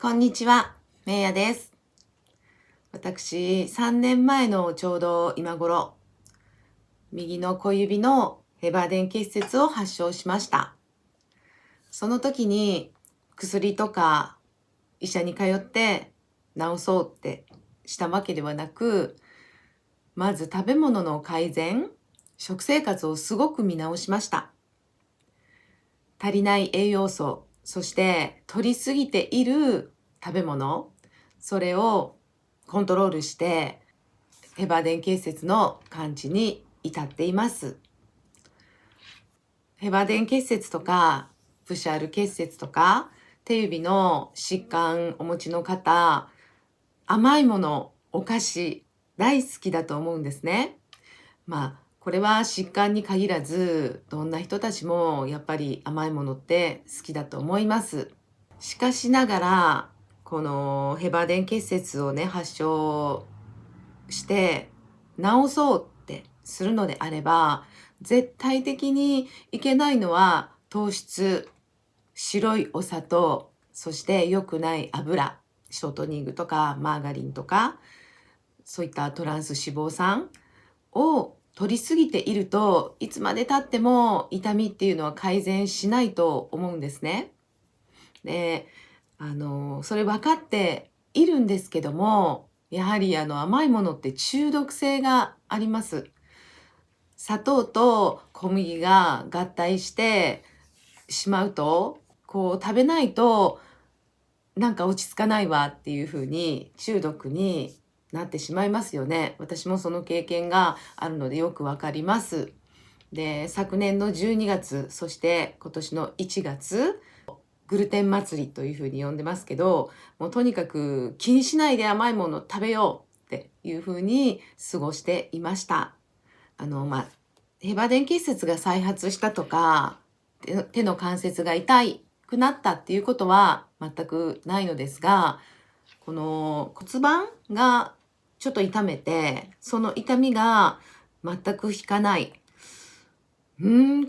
こんにちは、めいやです。私、3年前のちょうど今頃、右の小指のヘバーデン結節を発症しました。その時に薬とか医者に通って治そうってしたわけではなく、まず食べ物の改善、食生活をすごく見直しました。足りない栄養素、そして摂りすぎている食べ物、それをコントロールしてヘバーデン結節の完治に至っています。ヘバーデン結節とかプシャール結節とか手指の疾患お持ちの方、甘いもの、お菓子大好きだと思うんですね。これは疾患に限らずどんな人たちもやっぱり甘いものって好きだと思います。しかしながらこのヘバーデン結節をね発症して治そうってするのであれば、絶対的にいけないのは糖質、白いお砂糖、そして良くない油、ショートニングとかマーガリンとか、そういったトランス脂肪酸を取りすぎているといつまで経っても痛みっていうのは改善しないと思うんですね。で、それ分かっているんですけども、やはり甘いものって中毒性があります。砂糖と小麦が合体してしまうと、こう食べないとなんか落ち着かないわっていう風に中毒になってしまいますよね。私もその経験があるのでよくわかります。で、昨年の12月、そして今年の1月、グルテン祭りというふうに呼んでますけど、もうとにかく気にしないで甘いもの食べようっていうふうに過ごしていました。ヘバデン結節が再発したとか、手の関節が痛くなったっていうことは全くないのですが、この骨盤がちょっと痛めて、その痛みが全く引かない。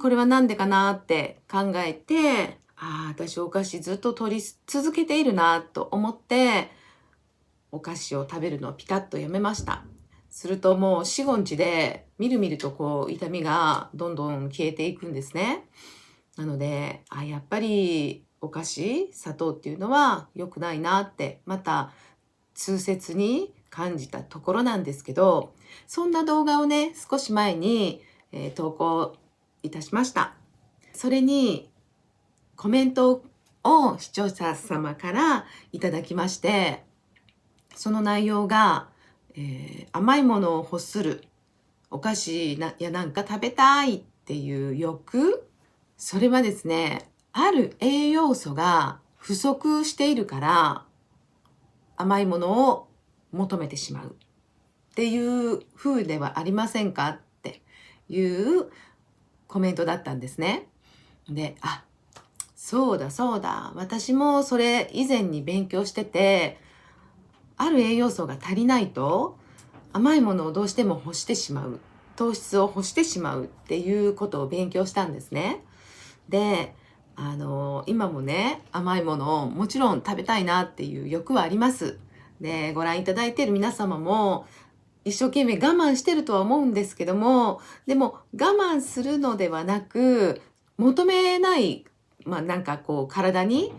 これはなんでかなって考えて、私お菓子ずっと取り続けているなと思って、お菓子を食べるのをピタッとやめました。するともう4、5日でみるみるとこう痛みがどんどん消えていくんですね。なので、やっぱりお菓子、砂糖っていうのは良くないなって、また痛切に感じたところなんですけど、そんな動画をね、少し前に、投稿いたしました。それにコメントを視聴者様からいただきまして、その内容が、甘いものを欲する、お菓子やなんか食べたいっていう欲、それはですね、ある栄養素が不足しているから甘いものを求めてしまうっていう風ではありませんかっていうコメントだったんですね。で、そうだそうだ。私もそれ以前に勉強してて、ある栄養素が足りないと甘いものをどうしても欲してしまう。糖質を欲してしまうっていうことを勉強したんですね。で、今もね、甘いものをもちろん食べたいなっていう欲はあります。で、ご覧いただいている皆様も一生懸命我慢してるとは思うんですけども、でも我慢するのではなく、求めない、なんかこう体に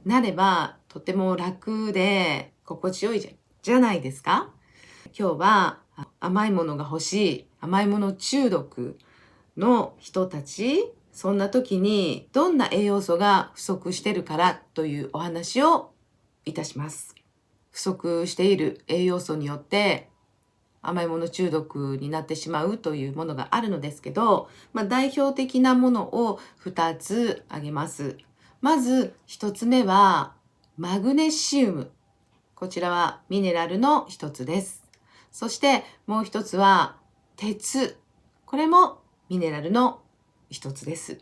なればとても楽で心地よいじゃないですか。今日は甘いものが欲しい、甘いもの中毒の人たち、そんな時にどんな栄養素が不足してるからというお話をいたします。不足している栄養素によって甘いもの中毒になってしまうというものがあるのですけど、代表的なものを2つ挙げます。まず1つ目はマグネシウム。こちらはミネラルの一つです。そしてもう一つは鉄。これもミネラルの一つです。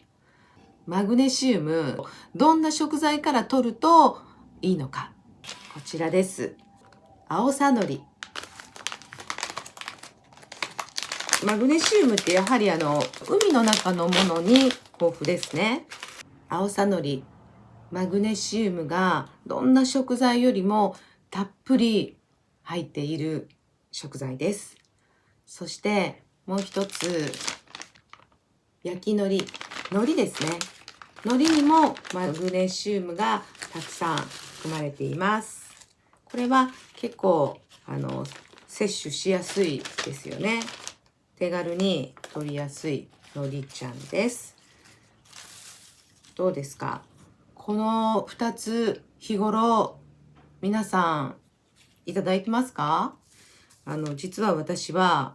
マグネシウム、どんな食材から取るといいのか。こちらです。青さのり。マグネシウムってやはり海の中のものに豊富ですね。青さのり、マグネシウムがどんな食材よりもたっぷり入っている食材です。そしてもう一つ、焼き海苔、海苔ですね。海苔にもマグネシウムがたくさん含まれています。これは結構摂取しやすいですよね。手軽に取りやすい海苔ちゃんです。どうですか？この2つ日頃皆さんいただいてますか？実は私は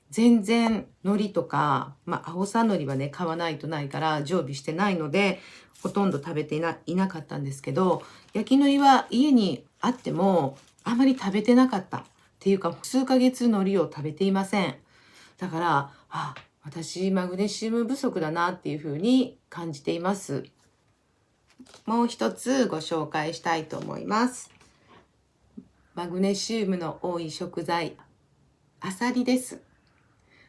全然海苔とか、青さ海苔はね買わないとないから常備してないのでほとんど食べていなかったんですけど、焼き海苔は家にあってもあまり食べてなかったっていうか、数ヶ月海苔を食べていません。だから私マグネシウム不足だなっていうふうに感じています。もう一つご紹介したいと思います。マグネシウムの多い食材、アサリです。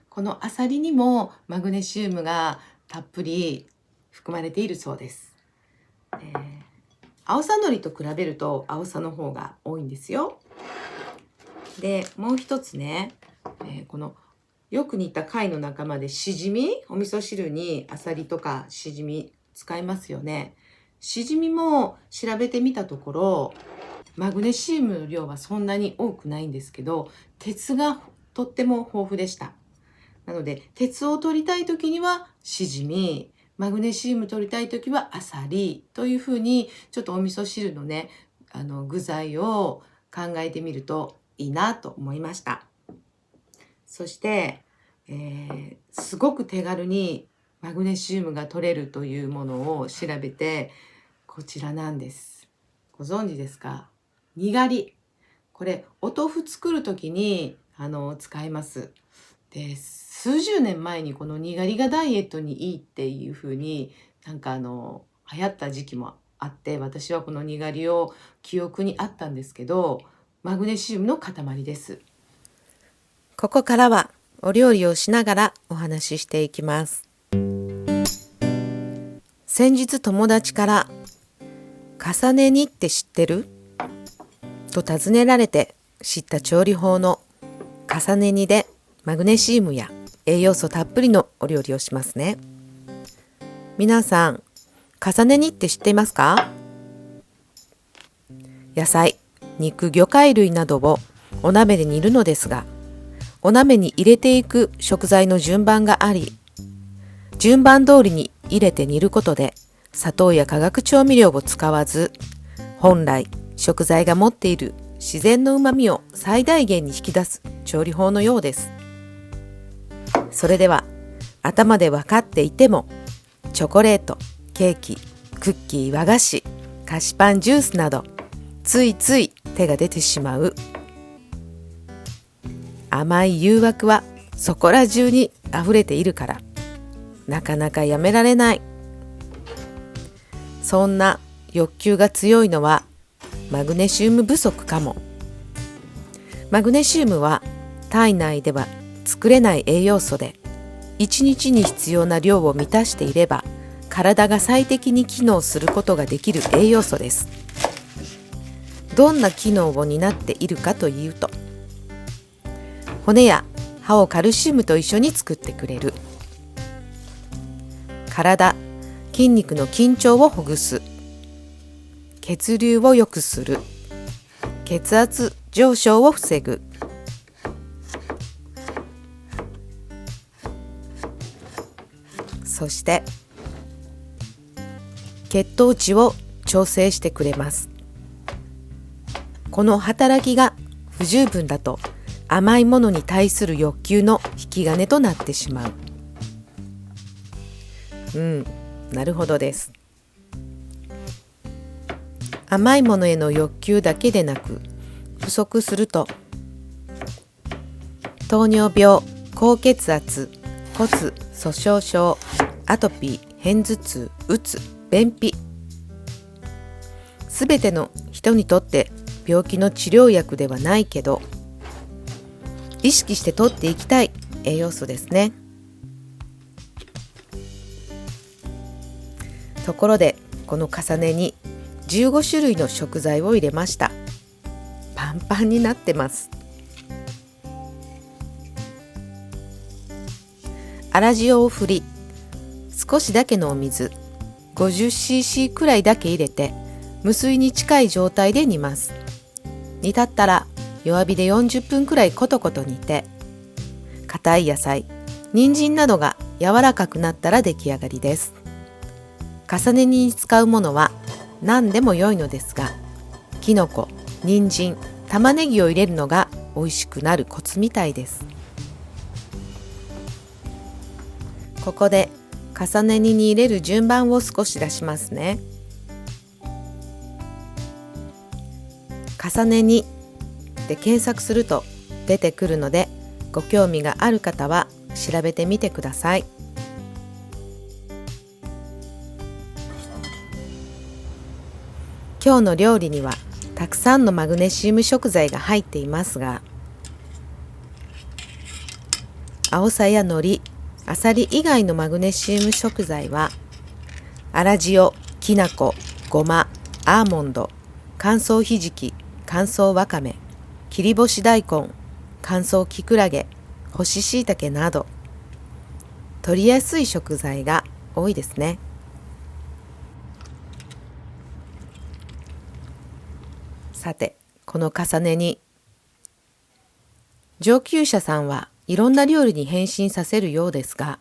このアサリにもマグネシウムがたっぷり含まれているそうです。青さ海苔と比べると青さの方が多いんですよ。で、もう一つね、このよく似た貝の仲間でシジミ、お味噌汁にアサリとかシジミ使いますよね。シジミも調べてみたところ、マグネシウムの量はそんなに多くないんですけど、鉄がとっても豊富でした。なので鉄を取りたい時にはシジミ、マグネシウム取りたい時はアサリというふうに、ちょっとお味噌汁のね具材を考えてみるといいなと思いました。そして、すごく手軽にマグネシウムが取れるというものを調べて、こちらなんです。ご存知ですか？にがり。これお豆腐作る時に使います。で、数十年前にこのにがりがダイエットにいいっていう風に流行った時期もあって、私はこのにがりを記憶にあったんですけど、マグネシウムの塊です。ここからはお料理をしながらお話ししていきます。先日友達から重ね煮って知ってる？と尋ねられて知った調理法の重ね煮でマグネシウムや栄養素たっぷりのお料理をしますね。皆さん、重ね煮って知っていますか？野菜、肉、魚介類などをお鍋で煮るのですが、お鍋に入れていく食材の順番があり、順番通りに入れて煮ることで砂糖や化学調味料を使わず、本来食材が持っている自然の旨味を最大限に引き出す調理法のようです。それでは頭で分かっていても、チョコレート、ケーキ、クッキー、和菓子、菓子パン、ジュースなどついつい手が出てしまう甘い誘惑はそこら中に溢れているから、なかなかやめられない。そんな欲求が強いのはマグネシウム不足かも。マグネシウムは体内では作れない栄養素で、1日に必要な量を満たしていれば体が最適に機能することができる栄養素です。どんな機能を担っているかというと、骨や歯をカルシウムと一緒に作ってくれる。体、筋肉の緊張をほぐす。血流を良くする。血圧上昇を防ぐ。そして血糖値を調整してくれます。この働きが不十分だと甘いものに対する欲求の引き金となってしまう。なるほどです。甘いものへの欲求だけでなく、不足すると糖尿病、高血圧、骨粗しょう症、アトピー、片頭痛、うつ、便秘、すべての人にとって病気の治療薬ではないけど、意識して摂っていきたい栄養素ですね。ところでこの重ね煮、15種類の食材を入れました。パンパンになってます。粗塩を振り、少しだけのお水 50cc くらいだけ入れて無水に近い状態で煮ます。煮立ったら弱火で40分くらいコトコト煮て、硬い野菜、人参などが柔らかくなったら出来上がりです。重ね煮に使うものは何でも良いのですが、きのこ、人参、玉ねぎを入れるのが美味しくなるコツみたいです。ここで重ね煮に入れる順番を少し出しますね。重ね煮で検索すると出てくるので、ご興味がある方は調べてみてください。今日の料理にはたくさんのマグネシウム食材が入っていますが、アオサや海苔、アサリ以外のマグネシウム食材は粗塩、きな粉、ごま、アーモンド、乾燥ひじき、乾燥わかめ、切り干し大根、乾燥きくらげ、干し椎茸など取りやすい食材が多いですね。さて、この重ね煮、上級者さんはいろんな料理に変身させるようですが、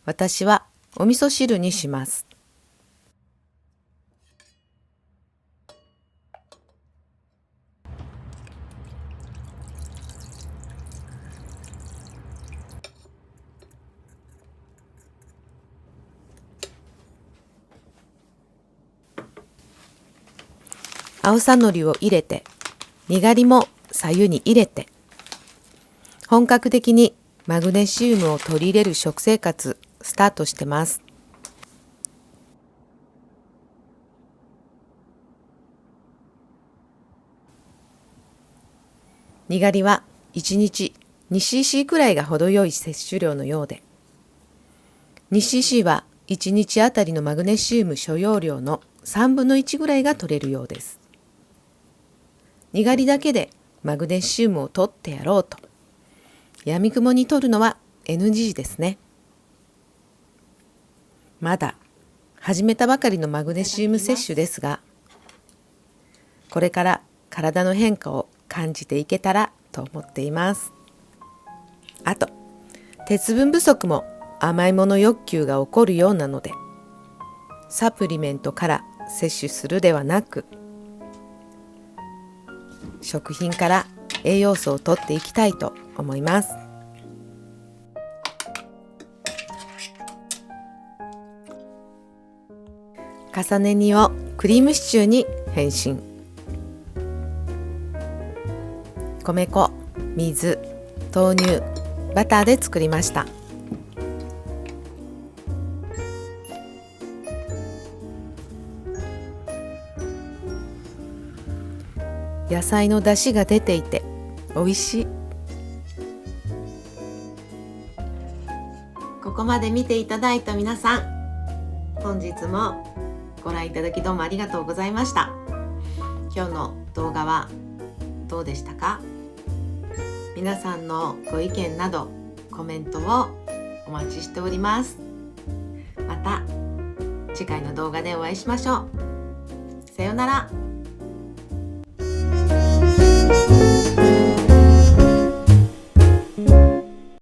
私はお味噌汁にします。青さのりを入れて、にがりも左右に入れて、本格的にマグネシウムを取り入れる食生活スタートしてます。にがりは1日 2cc くらいが程よい摂取量のようで、2cc は1日あたりのマグネシウム所要量の3分の1ぐらいが取れるようです。にがりだけでマグネシウムを取ってやろうと、やみくもに取るのは NG ですね。まだ始めたばかりのマグネシウム摂取ですが、これから体の変化を感じていけたらと思っています。あと、鉄分不足も甘いもの欲求が起こるようなので、サプリメントから摂取するではなく、食品から栄養素をとっていきたいと思います。重ね煮をクリームシチューに変身。米粉、水、豆乳、バターで作りました。野菜の出汁が出ていて美味しい。ここまで見ていただいた皆さん、本日もご覧いただきどうもありがとうございました。今日の動画はどうでしたか？皆さんのご意見などコメントをお待ちしております。また次回の動画でお会いしましょう。さようなら。